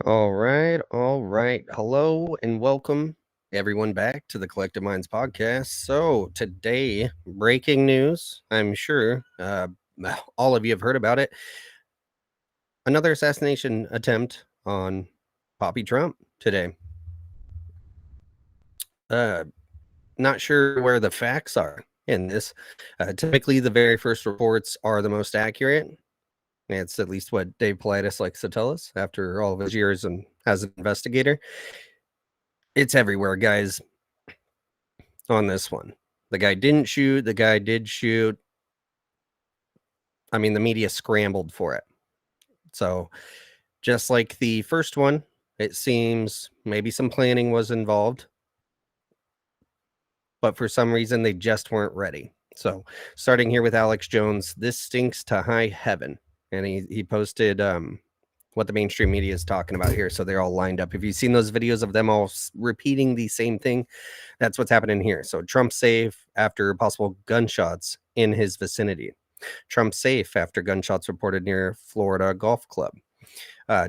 All right, all right. Hello and welcome everyone back to the Collective Minds podcast. So, today, breaking news. I'm sure all of you have heard about it. Another assassination attempt on Poppy Trump today. Not sure where the facts are in this. Typically, the very first reports are the most accurate. It's at least what Dave Politis likes to tell us after all of his years and as an investigator. It's everywhere, guys, on this one. The guy didn't shoot. The guy did shoot. I mean, the media scrambled for it. So, just like the first one, it seems maybe some planning was involved, but for some reason they just weren't ready. So, starting here with Alex Jones, this stinks to high heaven. And he posted what the mainstream media is talking about here. So they're all lined up. If you've seen those videos of them all repeating the same thing, that's what's happening here. So Trump safe after possible gunshots in his vicinity. Trump safe after gunshots reported near Florida golf club.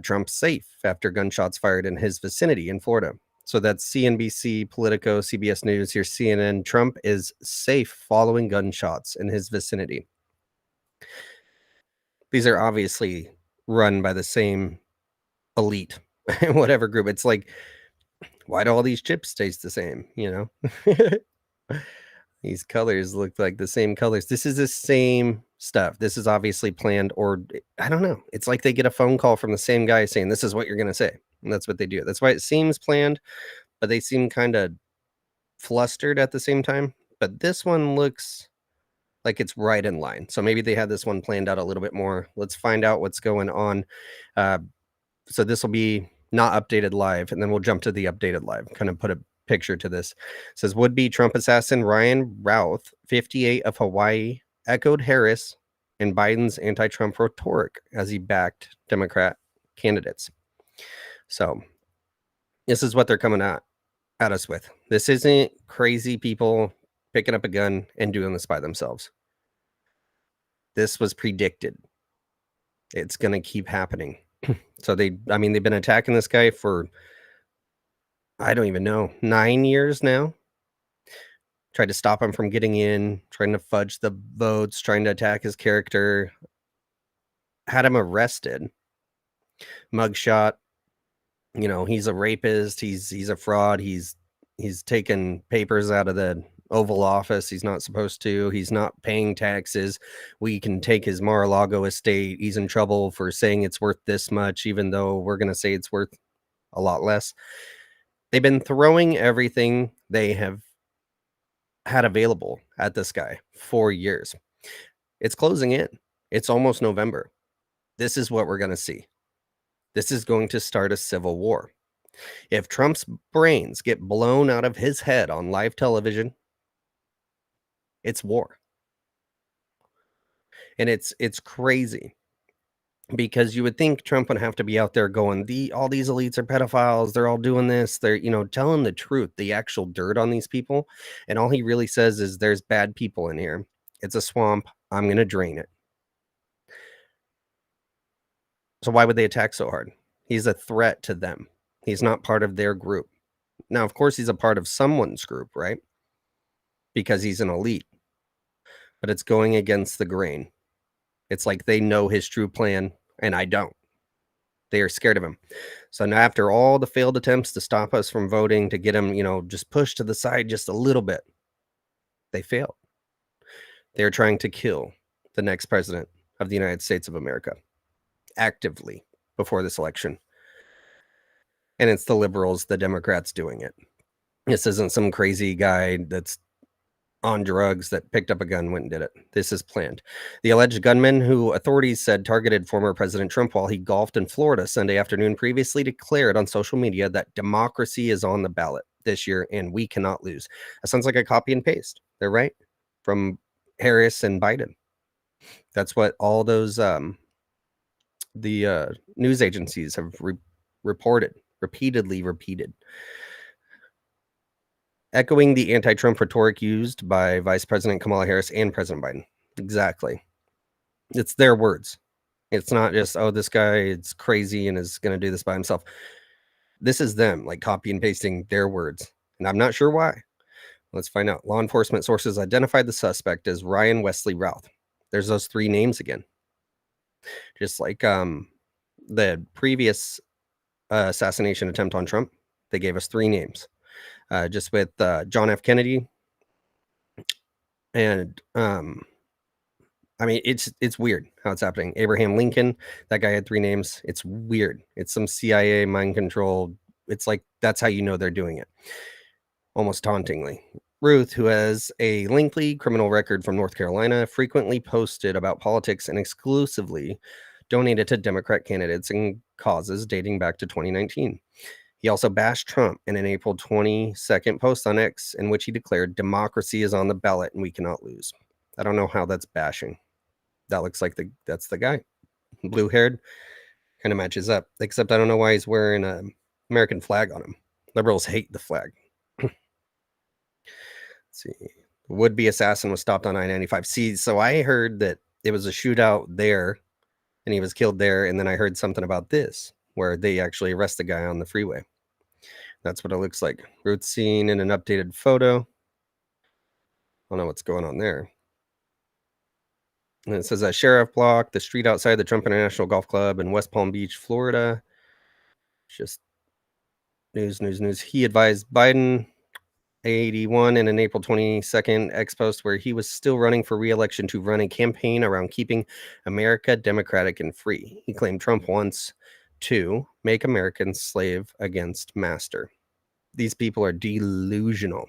Trump safe after gunshots fired in his vicinity in Florida. So that's CNBC, Politico, CBS News. Here's CNN. Trump is safe following gunshots in his vicinity. These are obviously run by the same elite, whatever group. It's like, why do all these chips taste the same? You know, these colors look like the same colors. This is the same stuff. This is obviously planned, or I don't know. It's like they get a phone call from the same guy saying, this is what you're going to say. And that's what they do. That's why it seems planned, but they seem kind of flustered at the same time. But this one looks like it's right in line. So maybe they had this one planned out a little bit more. Let's find out what's going on. So this will be not updated live, and then we'll jump to the updated live, kind of put a picture to this. It says, would-be Trump assassin Ryan Routh, 58 of Hawaii, echoed Harris and Biden's anti-Trump rhetoric as he backed Democrat candidates. So this is what they're coming at us with. This isn't crazy people picking up a gun and doing this by themselves. This was predicted. It's going to keep happening. So they've been attacking this guy for, I don't even know, 9 years now. Tried to stop him from getting in, trying to fudge the votes, trying to attack his character. Had him arrested. Mugshot. You know, he's a rapist. He's a fraud. He's taken papers out of the Oval Office. He's not supposed to. He's not paying taxes. We can take his Mar-a-Lago estate. He's in trouble for saying it's worth this much, even though we're going to say it's worth a lot less. They've been throwing everything they have had available at this guy for years. It's closing in. It's almost November. This is what we're going to see. This is going to start a civil war. If Trump's brains get blown out of his head on live television, it's war. And it's crazy, because you would think Trump would have to be out there going, all these elites are pedophiles. They're all doing this. They're, telling the truth, the actual dirt on these people. And all he really says is there's bad people in here. It's a swamp. I'm going to drain it. So why would they attack so hard? He's a threat to them. He's not part of their group. Now, of course, he's a part of someone's group, right? Because he's an elite. But it's going against the grain. It's like they know his true plan, and I don't. They are scared of him. So now, after all the failed attempts to stop us from voting, to get him, just pushed to the side just a little bit, they failed. They're trying to kill the next president of the United States of America actively before this election. And it's the liberals, the Democrats doing it. This isn't some crazy guy that's on drugs that picked up a gun, went and did it. This is planned. The alleged gunman, who authorities said targeted former President Trump while he golfed in Florida Sunday afternoon, previously declared on social media that democracy is on the ballot this year and we cannot lose. That sounds like a copy and paste. They're right from Harris and Biden. That's what all those the news agencies have repeatedly repeated. Echoing the anti-Trump rhetoric used by Vice President Kamala Harris and President Biden. Exactly. It's their words. It's not just, "Oh, this guy is crazy and is gonna do this by himself." This is them, like, copy and pasting their words, and I'm not sure why. Let's find out. Law enforcement sources identified the suspect as Ryan Wesley Routh. There's those 3 names again. Just like, the previous, assassination attempt on Trump, they gave us 3 names. Just with, John F. Kennedy and, I mean, it's weird how it's happening. Abraham Lincoln, that guy had 3 names. It's weird. It's some CIA mind control. It's like that's how you know they're doing it, almost tauntingly. Ruth, who has a lengthy criminal record from North Carolina, frequently posted about politics and exclusively donated to Democrat candidates and causes dating back to 2019. He also bashed Trump in an April 22nd post on X in which he declared democracy is on the ballot and we cannot lose. I don't know how that's bashing. That looks like that's the guy. Blue-haired, kind of matches up. Except I don't know why he's wearing a American flag on him. Liberals hate the flag. Let's see. The would-be assassin was stopped on I-95. See, so I heard that it was a shootout there and he was killed there, and then I heard something about this where they actually arrest the guy on the freeway. That's what it looks like. Route seen in an updated photo. I don't know what's going on there. And it says a sheriff block the street outside the Trump International Golf Club in West Palm Beach, Florida. Just news. He advised Biden 81 in an April 22nd X post where he was still running for re-election to run a campaign around keeping America democratic and free. He claimed Trump wants to make Americans slave against master. These people are delusional.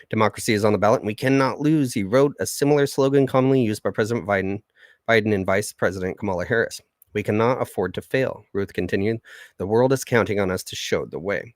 Democracy is on the ballot and we cannot lose. He wrote a similar slogan commonly used by President Biden and Vice President Kamala Harris. We cannot afford to fail. Ruth continued. The world is counting on us to show the way.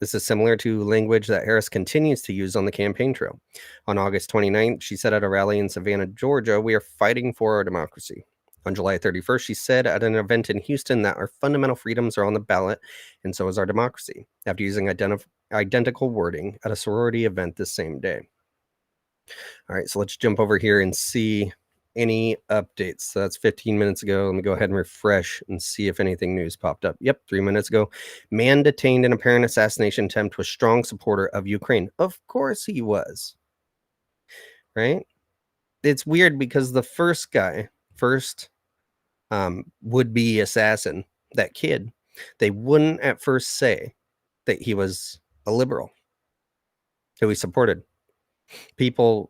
This is similar to language that Harris continues to use on the campaign trail. On August 29th, she said at a rally in Savannah, Georgia, we are fighting for our democracy. On July 31st, she said at an event in Houston that our fundamental freedoms are on the ballot, and so is our democracy, after using identical wording at a sorority event this same day. All right, so let's jump over here and see any updates. So that's 15 minutes ago. Let me go ahead and refresh and see if anything news popped up. Yep, 3 minutes ago. Man detained in apparent assassination attempt was strong supporter of Ukraine. Of course he was. Right? It's weird because the first would-be assassin, that kid, they wouldn't at first say that he was a liberal, who he supported.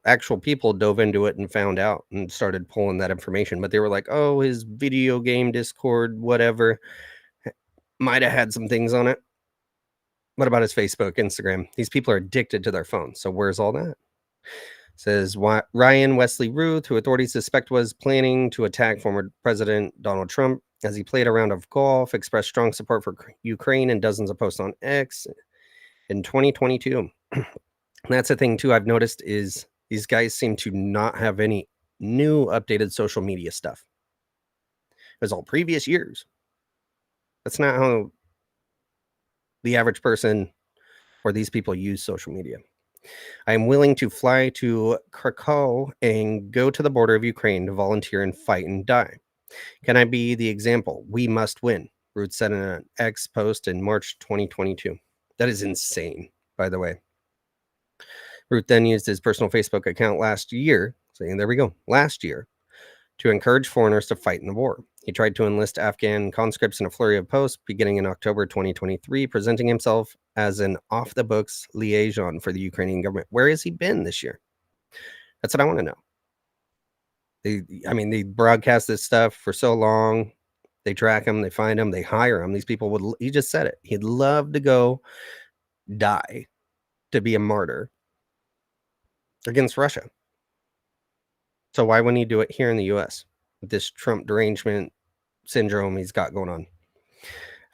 Actual people dove into it and found out and started pulling that information, but they were like, oh, his video game Discord, whatever, might have had some things on it. What about his Facebook, Instagram? These people are addicted to their phones. So where's all that? Says Ryan Wesley Ruth, who authorities suspect was planning to attack former President Donald Trump as he played a round of golf, expressed strong support for Ukraine in dozens of posts on X in 2022. That's the thing too I've noticed is these guys seem to not have any new updated social media stuff. It was all previous years. That's not how the average person or these people use social media. I am willing to fly to Krakow and go to the border of Ukraine to volunteer and fight and die. Can I be the example? We must win, Ruth said in an X post in March 2022. That is insane, by the way. Ruth then used his personal Facebook account last year, saying, there we go, last year, to encourage foreigners to fight in the war. He tried to enlist Afghan conscripts in a flurry of posts beginning in October 2023, presenting himself as an off-the-books liaison for the Ukrainian government. Where has he been this year? That's what I want to know. They broadcast this stuff for so long. They track him, they find him, they hire him. These people he just said it. He'd love to go die to be a martyr against Russia. So why wouldn't he do it here in the U.S. with this Trump derangement syndrome he's got going on?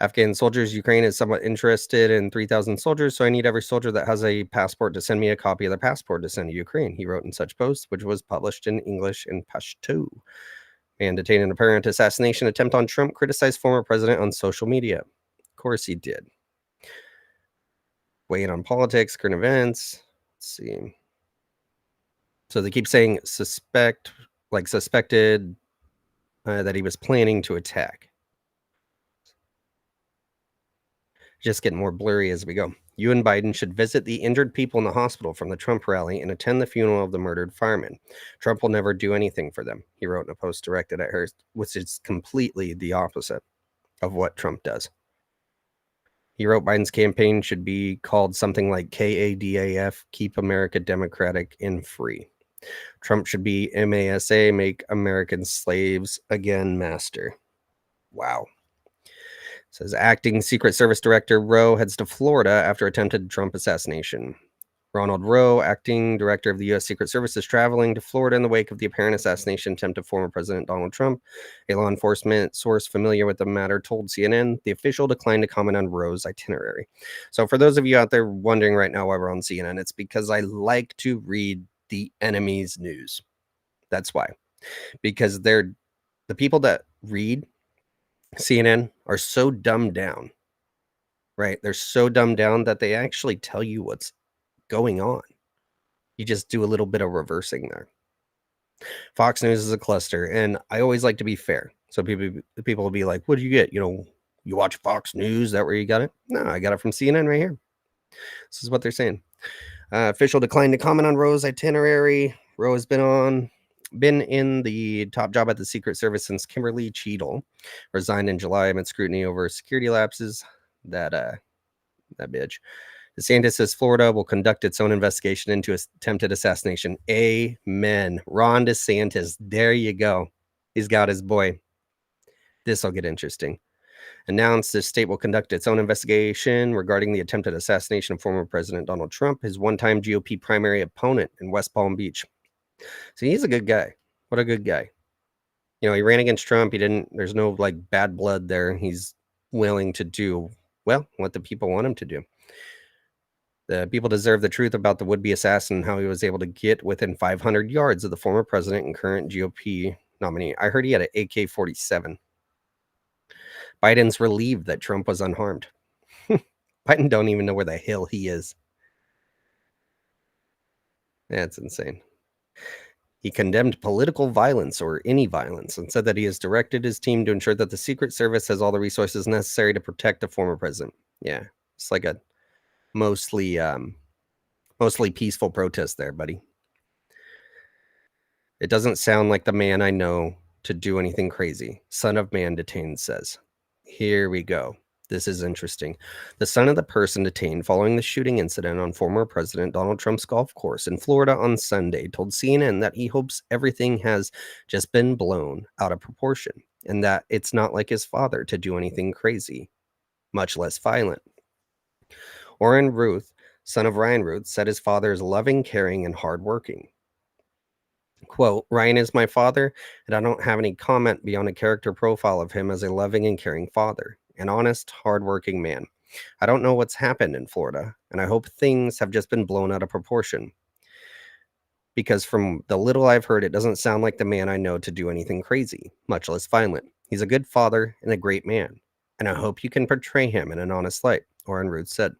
Afghan soldiers, Ukraine is somewhat interested in 3,000 soldiers, so I need every soldier that has a passport to send me a copy of their passport to send to Ukraine, he wrote in such posts, which was published in English and Pashto. Man detained in an apparent assassination attempt on Trump criticized former president on social media. Of course he did. Weighing on politics, current events. Let's see. So they keep saying suspected that he was planning to attack. Just getting more blurry as we go. You and Biden should visit the injured people in the hospital from the Trump rally and attend the funeral of the murdered firemen. Trump will never do anything for them, he wrote in a post directed at her, which is completely the opposite of what Trump does. He wrote Biden's campaign should be called something like KADAF, Keep America Democratic and Free. Trump should be MASA, Make American Slaves Again Master. Wow. Says acting Secret Service Director Rowe heads to Florida after attempted Trump assassination. Ronald Rowe, acting director of the U.S. Secret Service, is traveling to Florida in the wake of the apparent assassination attempt of former President Donald Trump. A law enforcement source familiar with the matter told CNN the official declined to comment on Rowe's itinerary. So for those of you out there wondering right now why we're on CNN, it's because I like to read the enemy's news. That's why. Because the people that read CNN are so dumbed down, right? They're so dumbed down that they actually tell you what's going on. You just do a little bit of reversing there. Fox News is a cluster, and I always like to be fair. So people will be like, "What do you get? You watch Fox News? Is that where you got it?" No, I got it from CNN right here. This is what they're saying. Official declined to comment on Rowe's itinerary. Rowe has been in the top job at the Secret Service since Kimberly Cheadle resigned in July amid scrutiny over security lapses. That bitch. DeSantis says Florida will conduct its own investigation into attempted assassination. Amen. Ron DeSantis. There you go. He's got his boy. This will get interesting. Announced the state will conduct its own investigation regarding the attempted assassination of former President Donald Trump, his one-time GOP primary opponent in West Palm Beach. So he's a good guy. What a good guy. He ran against Trump. There's no bad blood there. He's willing to do, what the people want him to do. The people deserve the truth about the would-be assassin and how he was able to get within 500 yards of the former president and current GOP nominee. I heard he had an AK-47. Biden's relieved that Trump was unharmed. Biden don't even know where the hell he is. That's insane. He condemned political violence or any violence and said that he has directed his team to ensure that the Secret Service has all the resources necessary to protect the former president. Yeah, it's like a mostly peaceful protest there, buddy. It doesn't sound like the man I know to do anything crazy. Son of man detained says. Here we go. This is interesting. The son of the person detained following the shooting incident on former President Donald Trump's golf course in Florida on Sunday told CNN that he hopes everything has just been blown out of proportion and that it's not like his father to do anything crazy, much less violent. Orrin Ruth, son of Ryan Ruth, said his father is loving, caring, and hardworking. Quote, Ryan is my father, and I don't have any comment beyond a character profile of him as a loving and caring father, an honest, hardworking man. I don't know what's happened in Florida, and I hope things have just been blown out of proportion. Because from the little I've heard, it doesn't sound like the man I know to do anything crazy, much less violent. He's a good father and a great man, and I hope you can portray him in an honest light, Orrin Ruth said.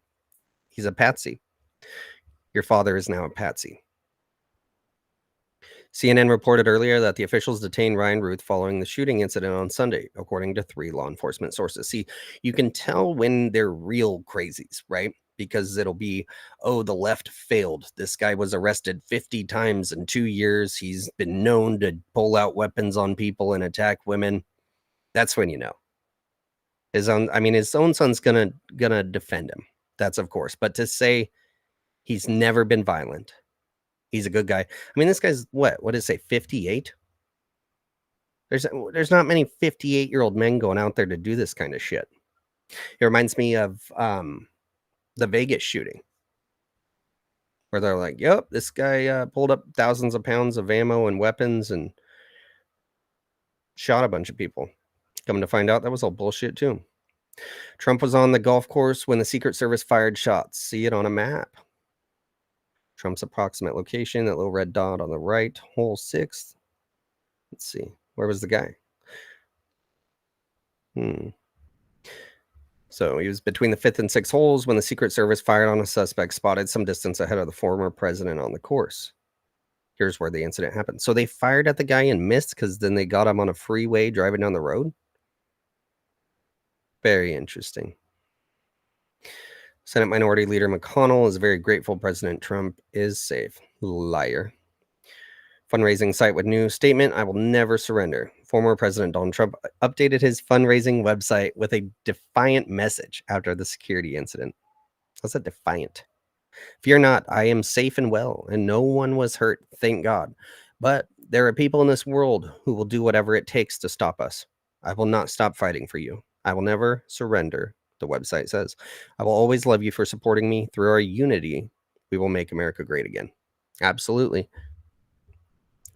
He's a patsy. Your father is now a patsy. CNN reported earlier that the officials detained Ryan Ruth following the shooting incident on Sunday, according to 3 law enforcement sources. See, you can tell when they're real crazies, right? Because it'll be, the left failed. This guy was arrested 50 times in 2 years. He's been known to pull out weapons on people and attack women. That's when you know. His own son's gonna defend him. That's of course. But to say he's never been violent, he's a good guy. This guy's what did it say, 58? There's not many 58-year-old men going out there to do this kind of shit. It reminds me of the Vegas shooting, where they're like, yep, this guy pulled up thousands of pounds of ammo and weapons and shot a bunch of people. Coming to find out, that was all bullshit too. Trump was on the golf course when the Secret Service fired shots. See it on a map. Trump's approximate location, that little red dot on the right, hole 6. Let's see. Where was the guy? So he was between the 5th and 6th holes when the Secret Service fired on a suspect spotted some distance ahead of the former president on the course. Here's where the incident happened. So they fired at the guy and missed because then they got him on a freeway driving down the road? Very interesting. Senate Minority Leader McConnell is very grateful President Trump is safe. Liar. Fundraising site with new statement, I will never surrender. Former President Donald Trump updated his fundraising website with a defiant message after the security incident. How's that defiant? Fear not, I am safe and well, and no one was hurt, thank God. But there are people in this world who will do whatever it takes to stop us. I will not stop fighting for you. I will never surrender, the website says. I will always love you for supporting me. Through our unity, we will make America great again. Absolutely.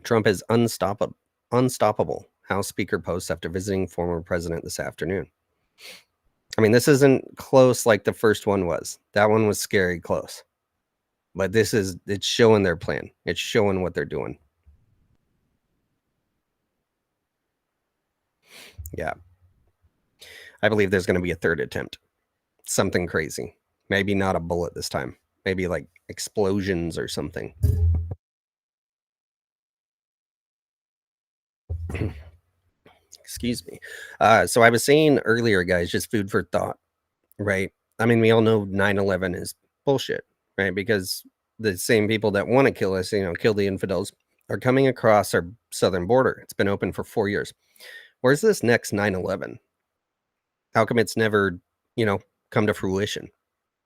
Trump is unstoppable. Unstoppable. House Speaker posts after visiting former president this afternoon. I mean, this isn't close like the first one was. That one was scary close. But it's showing their plan. It's showing what they're doing. Yeah. I believe there's going to be a third attempt. Something crazy. Maybe not a bullet this time. Maybe like explosions or something. Excuse me. So I was saying earlier, guys, just food for thought, right? I mean, we all know 9/11 is bullshit, right? Because the same people that want to kill us, kill the infidels, are coming across our southern border. It's been open for 4 years. Where's this next 9/11? How come it's never, come to fruition?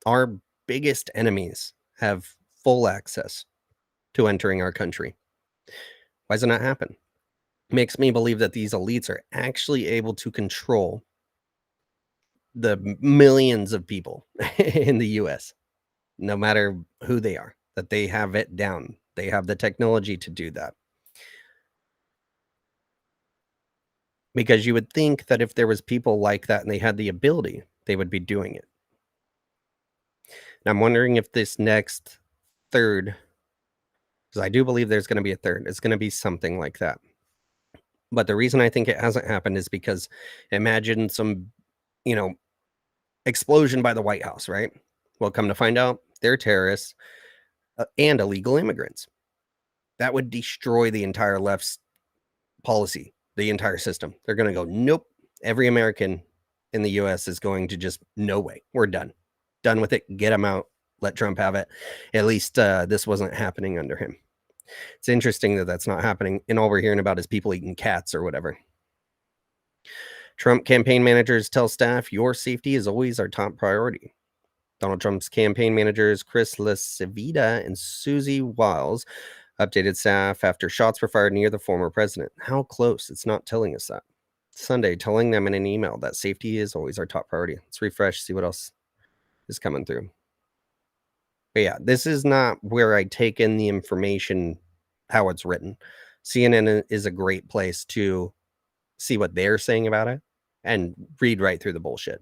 Our biggest enemies have full access to entering our country. Why does it not happen? Makes me believe that these elites are actually able to control the millions of people in the US, no matter who they are, that they have it down. They have the technology to do that. Because you would think that if there was people like that and they had the ability, they would be doing it. And I'm wondering if this next third, because I do believe there's going to be a third, it's going to be something like that. But the reason I think it hasn't happened is because imagine some, explosion by the White House, right? Well, come to find out, they're terrorists and illegal immigrants. That would destroy the entire left's policy, the entire system. They're going to go, nope. Every American in the US is going to just, no way. We're done. Done with it. Get them out. Let Trump have it. At least this wasn't happening under him. It's interesting that that's not happening. And all we're hearing about is people eating cats or whatever. Trump campaign managers tell staff, your safety is always our top priority. Donald Trump's campaign managers, Chris LaCivita and Susie Wiles, updated staff after shots were fired near the former president. How close? It's not telling us that. Sunday, telling them in an email that safety is always our top priority. Let's refresh, see what else is coming through. But yeah, this is not where I take in the information, how it's written. CNN is a great place to see what they're saying about it and read right through the bullshit.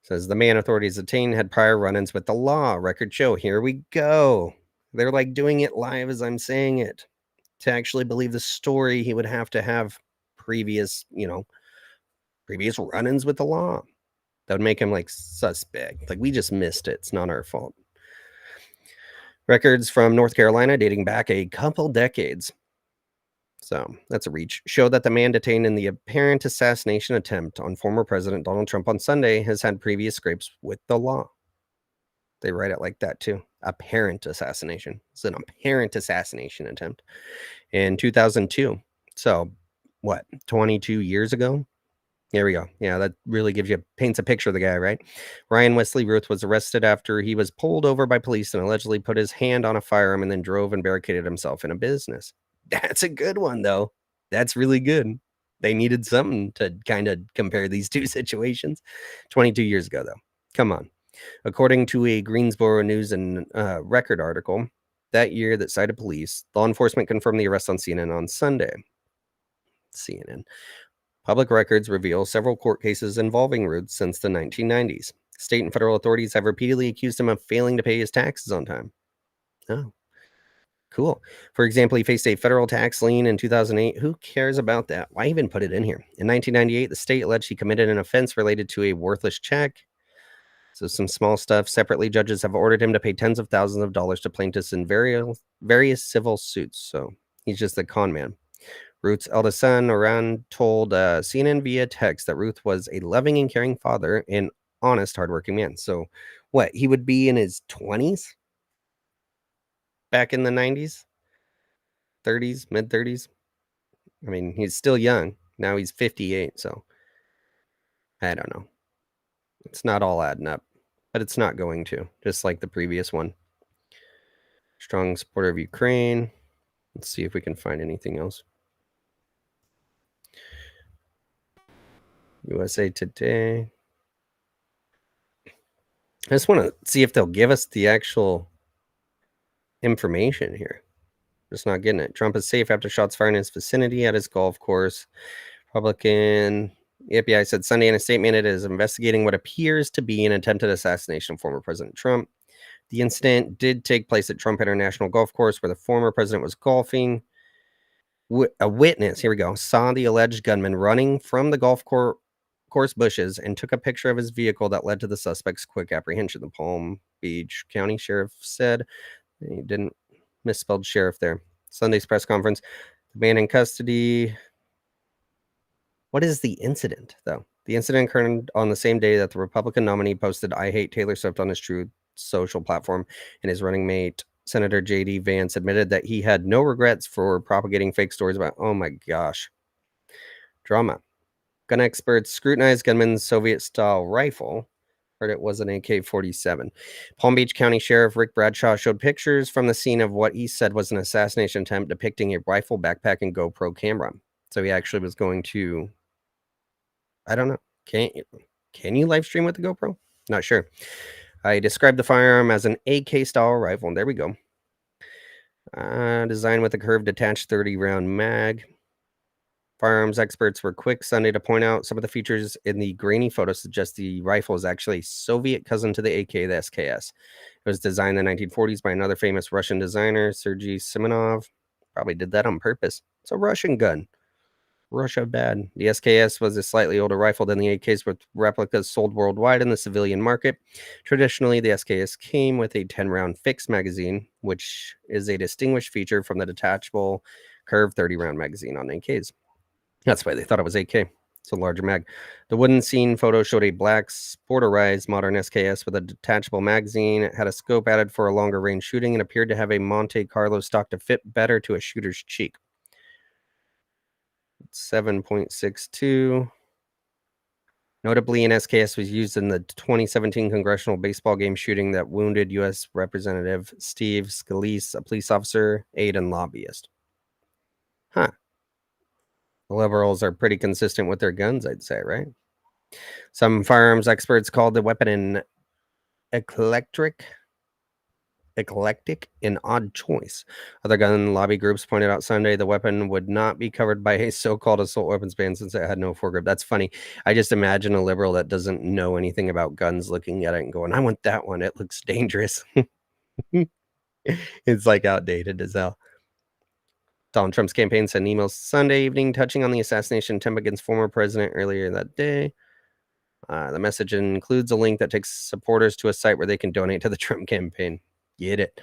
Says the man authorities detained had prior run-ins with the law. Records show. Here we go. They're like doing it live as I'm saying it. To actually believe the story, he would have to have previous run-ins with the law. That would make him like suspect. Like, we just missed it. It's not our fault. Records from North Carolina dating back a couple decades. So that's a reach. Show that the man detained in the apparent assassination attempt on former President Donald Trump on Sunday has had previous scrapes with the law. They write it like that too. Apparent assassination. It's an apparent assassination attempt in 2002. So what, 22 years ago? There we go. Yeah, that really paints a picture of the guy, right? Ryan Wesley Ruth was arrested after he was pulled over by police and allegedly put his hand on a firearm and then drove and barricaded himself in a business. That's a good one, though. That's really good. They needed something to kind of compare these two situations. 22 years ago, though. Come on. According to a Greensboro News and Record article, that year that cited police, law enforcement confirmed the arrest on CNN on Sunday. CNN. Public records reveal several court cases involving Ruth since the 1990s. State and federal authorities have repeatedly accused him of failing to pay his taxes on time. Oh. Cool. For example, he faced a federal tax lien in 2008. Who cares about that? Why even put it in here? In 1998, the state alleged he committed an offense related to a worthless check. So some small stuff. Separately, judges have ordered him to pay tens of thousands of dollars to plaintiffs in various civil suits. So he's just a con man. Ruth's eldest son, Oran, told CNN via text that Ruth was a loving and caring father and honest, hardworking man. So, what? He would be in his 20s back in the 90s, 30s, mid 30s. I mean, he's still young. Now he's 58. So, I don't know. It's not all adding up, but it's not going to, just like the previous one. Strong supporter of Ukraine. Let's see if we can find anything else. USA Today. I just want to see if they'll give us the actual information here. Just not getting it. Trump is safe after shots fired in his vicinity at his golf course. Republican FBI said Sunday in a statement it is investigating what appears to be an attempted assassination of former President Trump. The incident did take place at Trump International Golf Course where the former president was golfing. A witness, here we go, saw the alleged gunman running from the course bushes and took a picture of his vehicle that led to the suspect's quick apprehension. The Palm Beach County Sheriff said he didn't misspelled sheriff there. Sunday's press conference, the man in custody. What is the incident, though? The incident occurred on the same day that the Republican nominee posted "I hate Taylor Swift" on his Truth social platform, and his running mate, Senator J.D. Vance, admitted that he had no regrets for propagating fake stories about, oh my gosh, drama. Gun experts scrutinized gunman's Soviet-style rifle. Heard it was an AK-47. Palm Beach County Sheriff Rick Bradshaw showed pictures from the scene of what he said was an assassination attempt depicting a rifle, backpack, and GoPro camera. So he actually was going to, I don't know, can you live stream with the GoPro? Not sure. I described the firearm as an AK-style rifle, and there we go. Designed with a curved detached 30-round mag. Firearms experts were quick Sunday to point out some of the features in the grainy photo suggest the rifle is actually a Soviet cousin to the AK, the SKS. It was designed in the 1940s by another famous Russian designer, Sergei Simonov. Probably did that on purpose. It's a Russian gun. Russia bad. The SKS was a slightly older rifle than the AKs, with replicas sold worldwide in the civilian market. Traditionally, the SKS came with a 10-round fixed magazine, which is a distinguished feature from the detachable curved 30-round magazine on AKs. That's why they thought it was AK. It's a larger mag. The wooden scene photo showed a black sporterized modern SKS with a detachable magazine. It had a scope added for a longer range shooting and appeared to have a Monte Carlo stock to fit better to a shooter's cheek. 7.62. Notably, an SKS was used in the 2017 congressional baseball game shooting that wounded U.S. Representative Steve Scalise, a police officer, aide, and lobbyist. Huh. The liberals are pretty consistent with their guns, I'd say, right? Some firearms experts called the weapon an eclectic and odd choice. Other gun lobby groups pointed out Sunday the weapon would not be covered by a so-called assault weapons ban since it had no foregrip. That's funny. I just imagine a liberal that doesn't know anything about guns looking at it and going, I want that one. It looks dangerous. It's like outdated as hell. Donald Trump's campaign sent emails Sunday evening touching on the assassination attempt against former president earlier that day. The message includes a link that takes supporters to a site where they can donate to the Trump campaign. Get it?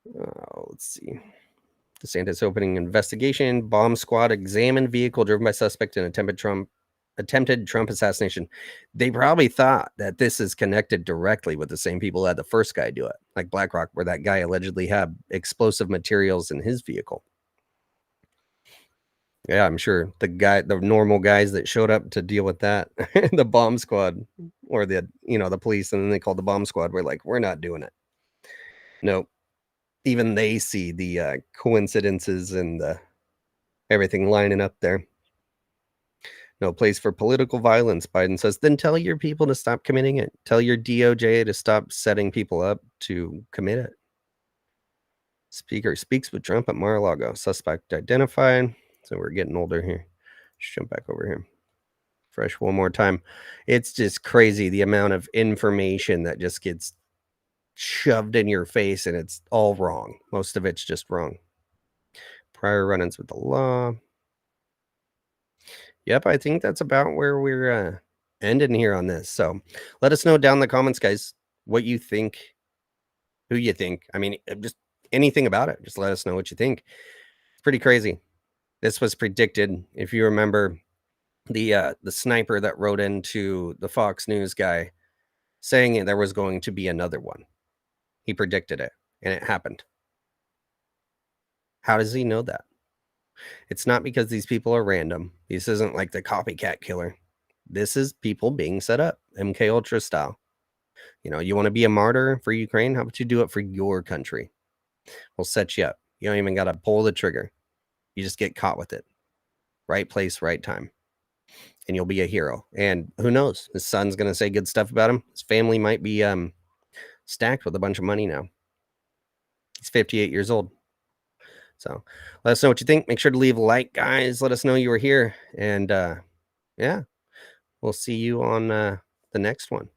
Let's see. DeSantis opening investigation. Bomb squad examined vehicle driven by suspect in attempted Trump assassination. They probably thought that this is connected directly with the same people that had the first guy do it, like BlackRock, where that guy allegedly had explosive materials in his vehicle. Yeah, I'm sure the normal guys that showed up to deal with that, the bomb squad or the police, and then they called the bomb squad. We're like, we're not doing it. Nope. Even they see the coincidences and everything lining up there. No place for political violence, Biden says. Then tell your people to stop committing it. Tell your DOJ to stop setting people up to commit it. Speaker speaks with Trump at Mar-a-Lago. Suspect identified. So we're getting older here. Let's jump back over here. Fresh one more time. It's just crazy the amount of information that just gets shoved in your face and it's all wrong. Most of it's just wrong. Prior run-ins with the law. Yep, I think that's about where we're ending here on this. So let us know down in the comments, guys, what you think, who you think. I mean, just anything about it. Just let us know what you think. It's pretty crazy. This was predicted. If you remember the sniper that wrote into the Fox News guy saying there was going to be another one. He predicted it and it happened. How does he know that? It's not because these people are random. This isn't like the copycat killer. This is people being set up, MK Ultra style. You know, you want to be a martyr for Ukraine? How about you do it for your country? We'll set you up. You don't even got to pull the trigger. You just get caught with it. Right place, right time. And you'll be a hero. And who knows? His son's going to say good stuff about him. His family might be stacked with a bunch of money now. He's 58 years old. So let us know what you think. Make sure to leave a like, guys. Let us know you were here. And yeah, we'll see you on the next one.